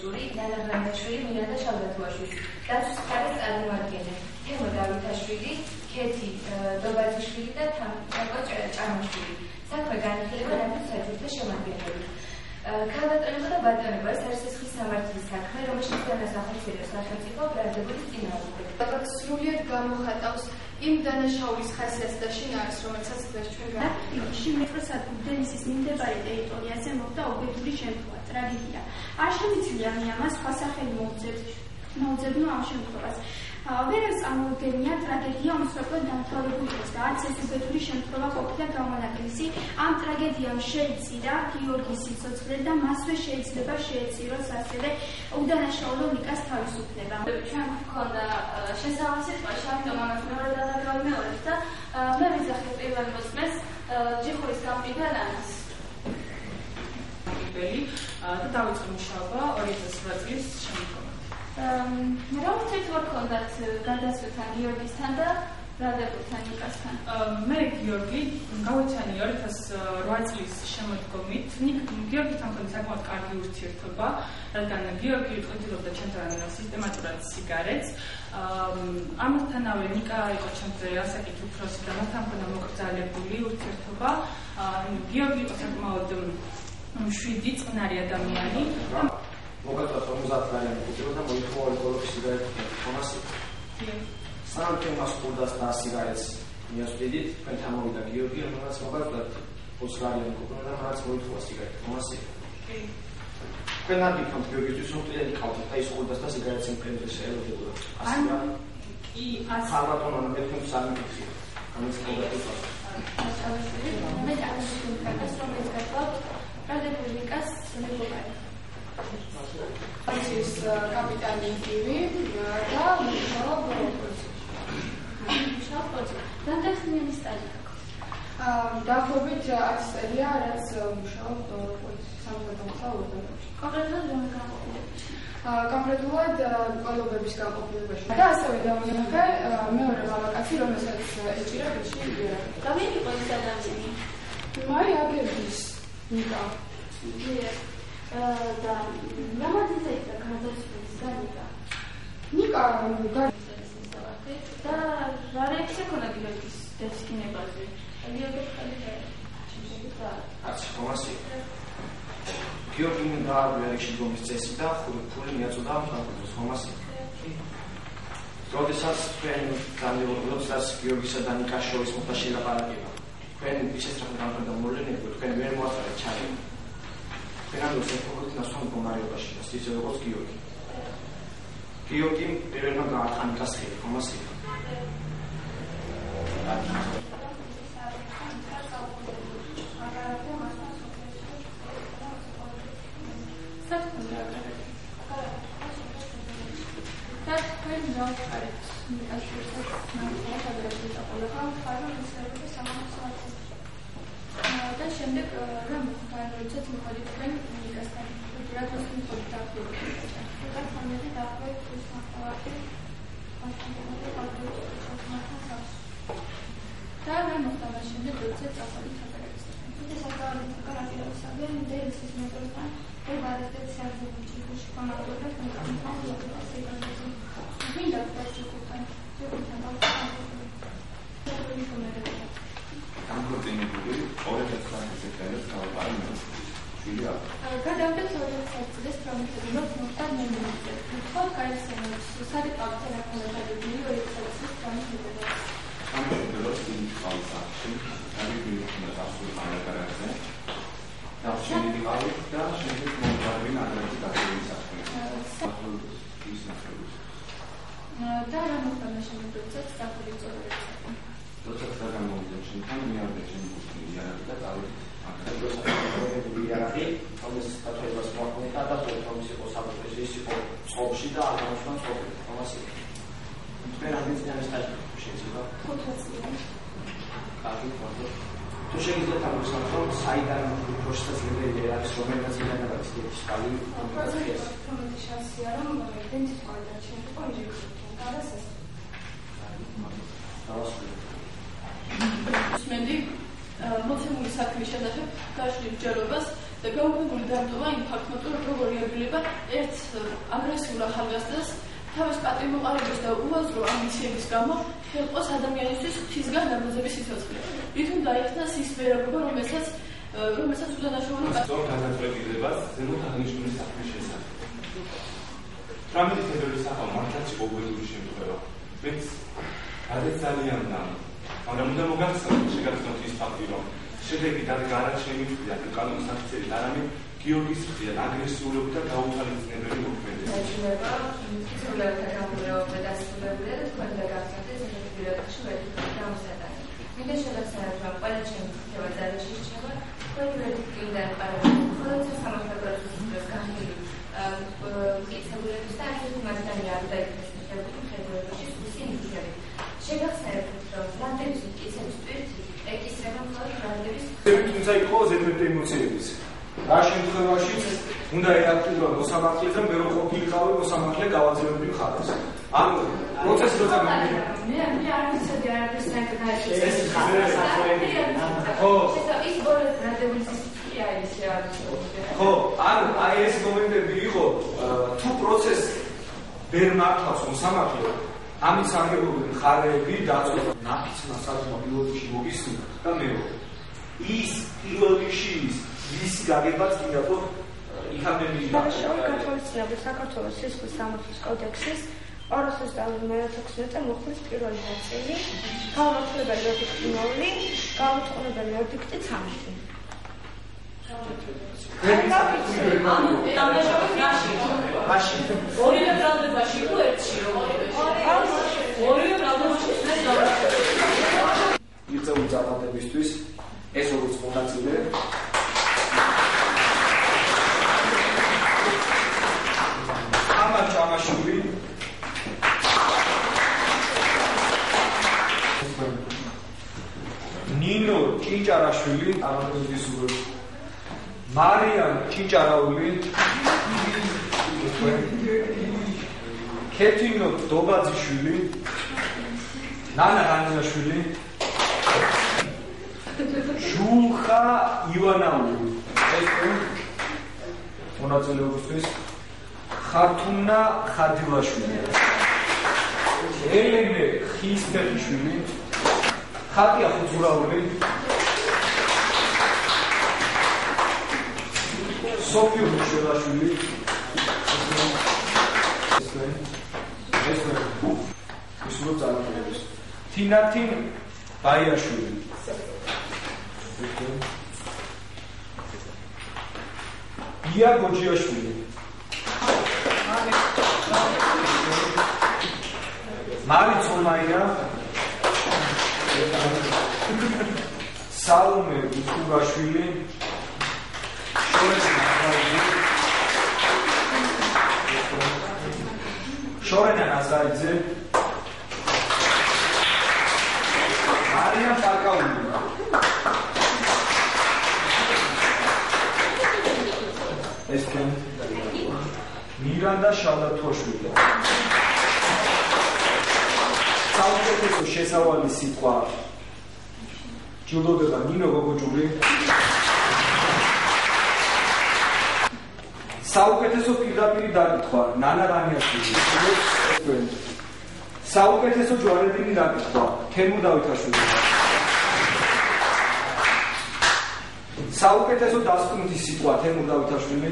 კულტური, ნანა ბრანდაშვილი, მირანდა შალდათუაშვილი. დაცვის მხარეს წარმოადგენენ თემო დავითაშვილი, ქეთი დობაძიშვილი და თამაკო ჭამაშვილი. საქმე განიხილება ნაგვით საჯულთა შემადგენლობით. ქალბატონობა და ბატონობა ეს არის სისხლის სამართლის საქმე, რომელშიც განასახორციელებს სახელმწიფო ბრალდებულის წინააღმდეგ. სრულიად გამოხატავს იმ დანაშაულის ხასიათს და შინაარს, რომელსაც დღეს ჩვენ გაგიგში მეტროსადგურ დენისის მიმდებარე ტერიტორიაზე მოხდა უბედური შემთხვევა, ტრაგედია. არ შემიძლია ამას სხვა სახელი მოუძებნო ამ შემთხვევას. ვერას წარმოუდგენია ტრაგედია უმსხვილოდ დამთავრებული იყოს და არც ეს უბედური შემთხვევა ყოფილა გამონაკლისი. ამ ტრაგედიამ შეიწირა გიორგის სიცოცხლე და მასვე შეიძლება შეეწიროს ასევე უდანაშაულო ნიკას თავისუფლება. ჩვენ გვქონდა შესაბამისი წყალში, ამიტომ ამას მეორე და მე ვიძახე პირველ მოწმეს ჯიხურის გამყიდველ ანას. და დავიწყე მუშაობა 2009 წლის შემდგომ. რა თქმა ჰქონდათ გადასვლა გიორგისთან და ბრალდებულთან ნიკასთან? მე გიორგი გავეცანი 2008 წლის შემოდგომით. გიორგისთან მქონდა საკმაოდ კარგი ურთიერთობა, რადგან გიორგი წყვეტილობდა ჩემთან სისტემატურად სიგარეტს. ამასთანავე ნიკა იყო ჩემზე ასაკით უფროსი და მასთან მქონდა მოკრძალებული ურთიერთობა. გიორგი იყო საკმაოდ მშვიდი, წყნარი ადამიანი. მოგაწვა 50 ლარი კუჭირო და მოითხოვა ეკოლოგის სიგარეტი თომასი. სამ თემას ყურდას და სიგარეტს მიასვიდით, თქვენ თამოვიდა გიორგი, რომელსაც მოგაწვა 20 ლარი კუჭირო და მას მოითხოვა სიგარეტი თომასი. თქვენ არ გიქონთ გიორგისთვის უყურეთ კავთ და ის ყურდას და სიგარეტს იმპერატორის ელოდებოდა. ასია. კი, ხალბატონო მე თქვენ სამიფიქრე. ამის მოგაწვა. მე დავიწყე რომელიც გახლავთ ბრალდებული ნიკას მეგობარი. ის კაპიტანი ივი და მუშაობ პროცესში. რამდენხანი სტაჟი აქვს? დაახლოებით 10 წელია, რაც მუშაობ სამხედრო-სამხედრო-საუბედურში. კონკრეტულად რომელ განყოფილებაში? კონკრეტულად ყოლობების განყოფილებაში. და ასევე დავინახე მეორე მამაკაცი, რომელსაც ეჭირა ბიჭი იერა. და ვინ იყო ეს ადამიანი? მაი აგების ნიკა. და რამაძიცა იქნა გარდაცვლილის განიკა? ნიკა და რა რეაქცია ქონდა გიორგის დასკინებაზე? თომასი. გიორგი დაარღვია რიგშიგომის წესი და ფული მიაწოდა თომასი. როდესაც თქვენ განმეორებოდაც გიორგისა და ნიკას შორის მოხდა შელაპარაკება. თქვენ ისესწრაფად გამქონდა მოვლენები, თქვენ ვერ მოასწრეთ ჩარი. ფერანდოს ეფოგოთ ნასვან მდგომარეობაში, ისე როგორც გიორგი. გიორგი პირველმა გაარტყა ნიკას ხელი, თომასი. და შემდეგ რა მოხდა, როდესაც მოხდიდნენ ნიკასთან? რა თქოს მოხდა დაახლოებით. და სამები დაახლოებით ის მაყურებელი და რა მოხდა მას შემდეგ, როდესაც წასულით ოპერაციასთან? Este săptămâna care a fost să avem de el să ne dăm pe care de se arde cu ciclu și până la urmă pentru că nu am lucrat să-i găsim. Vin de acolo ce cutan. Ce cutan au გამგოწინებული 2009 წელს თავად შვილია. გადავდეთ 2009 წლის პრომეთებინოთ მოხდა ნემინიზე. თქვენ გაიხსენოთ სარეკავთ რაკონდადებული 2009 წლის პრომეთებინოთ. ამჟამად ის ხალხში არის გასულ ანაკარაზე. და შეიძლება ვიყავით და შეიძლება მომხდარებინ ადრესი გასული საქმე. ის ნახევარი. და რა მოხდა შემდეგ როდესაც საფული წოდებს. როცა გამოვიდა შენთან მეამდე ჩემი გუშინი იარაღი და წავედი აკადემიას აკადემიური იარაღი თომის კათოლიკოს მოახდინა და თომის იყო საფრთხეს ის იყო წყობაში და აღმოჩნდა წყობი თომასი თქვენ ამის სტაჟი შეიძლება 5 წელი კარგი ფოტო თუ შეგიძლიათ ამბობთ რომ საიდან პროცესები არის რომელსაც ინტერნეტის სკალი პროცესი რომელიც შანსია რომ დენთის კვადრატში კონჯექტი გადასეს მენდი მოცემული საქმის შესახებ გაშლილ ჯერობას და გაუგებული დამტომა იმ ფაქტმა, რომ როგორ რეაგირება ერთ აგრესიულ ახალგაზრდას თავის პატიმოყარების და უაზრო ამბიციების გამო ხელყოს ადამიანისთვის ღვთისგან ნაბუზების სიცოცხლე. რითომ დაიხსნა ის ვერაგობა, რომელსაც უდანაშაულო განათლებილებას ზემოთ აღნიშნული საქმის შესახებ. 18 თებერვლის ახალ მართლაც იყო უბედური შემთხვევა. მეც არის ძალიან ნამ. მაგრამ უნდა მოგახსენოთ შეგახსნათ ის ფაქტი, რომ შედეგი გადაარჩენილია კანონის საფუძველით არამედ გიორგის მხრიდან აგრესიული და გაუთავისუფლებელი მოქმედება. დაჯილება ცხოველთა გამორეობა დასრულებულია და თქვენ დაგახსნათ ეს პირადად შევეცდით გამოსატანი. მინდა შევახსენოთ, რომ ყველა ჩემი თემა ძალაში რჩება თქვენი ვერტიკალიდან პარალელურად მხოლოდ სამართლებრივი დროს განხილვის მტკიცებულების და ასეთი მასშტაბი არ დაიფასებულ ხედულებაში ისინი იგივე. შეგახსენებთ, რომ ლანდების მტკიცების პირთი ეკისრება მხოლოდ ლანდების თუმცა იყო ზედმეტი ემოციების. რა შემთხვევაშიც უნდა ეაქტიურა მოსამართლე და მე რო ყოფილიყავი მოსამართლე გავაძევებდი მხარეს. ანუ პროცესი როცა მე არ ვიცოდი არაფერს საერთოდ ეს ხო ის ბოლოს რადეულის სიტყვია ის არის ხო ანუ აი ეს მომენტები იყო თუ პროცესს ვერ მართავს მოსამართლე ამის აღებებული მხარეები დაწვა ნაფიცმა საზღვაო პილოტში მოგისურვა და მე ის პირველ რიგში ის გაგებაც კიდევ ხო იქამდე გათვალისწინებთ საქართველოს სისხლის სამართლის კოდექსის 216 მოხდის პირველი ნაწილი გაუმართლებელი ვერდიქტი 0 გაუთხოვებელი ვერდიქტი 3 მაშინ ორივე ბრალდებაში იყო ერთში ორივე ბრალდებაში იწევი ძალადებისთვის ეს როგორც მონაწილე ამან ჩამაშული ნინო ჭინჭარაშვილი ამათობის ურო მარიამ ჭინჭარაული ქეთინო დობაძიშვილი ნანა განიაშვილი ჟულხა ივანაული ეს მონაწილეობისთვის ხართუნა ხადილაშვილი ელენე ხისტელიშვილი ხატია ხუძურაული სოფიო მიშელაშვილი ეს ისო ძალადებებს თინათინ ბაიაშვილი ია გოჯიაშვილი მარი ცოლაია საუმე იკურაშვილი შორენა ნაზარიძე მარიამ პარკაული ეს კენ მირანდა შალათოშვილი საუკეთესო შესავალი სიტყვა ჯილდოვდება ნინო გოგოჯური საუკეთესო პირდაპირი დაკითხვა ნანა რანიაშვილი საუკეთესო ჯვარედინი დაკითხვა თემურ დავითაშვილი საუკეთესო დასკვნითი სიტყვა თემურ დავითაშვილი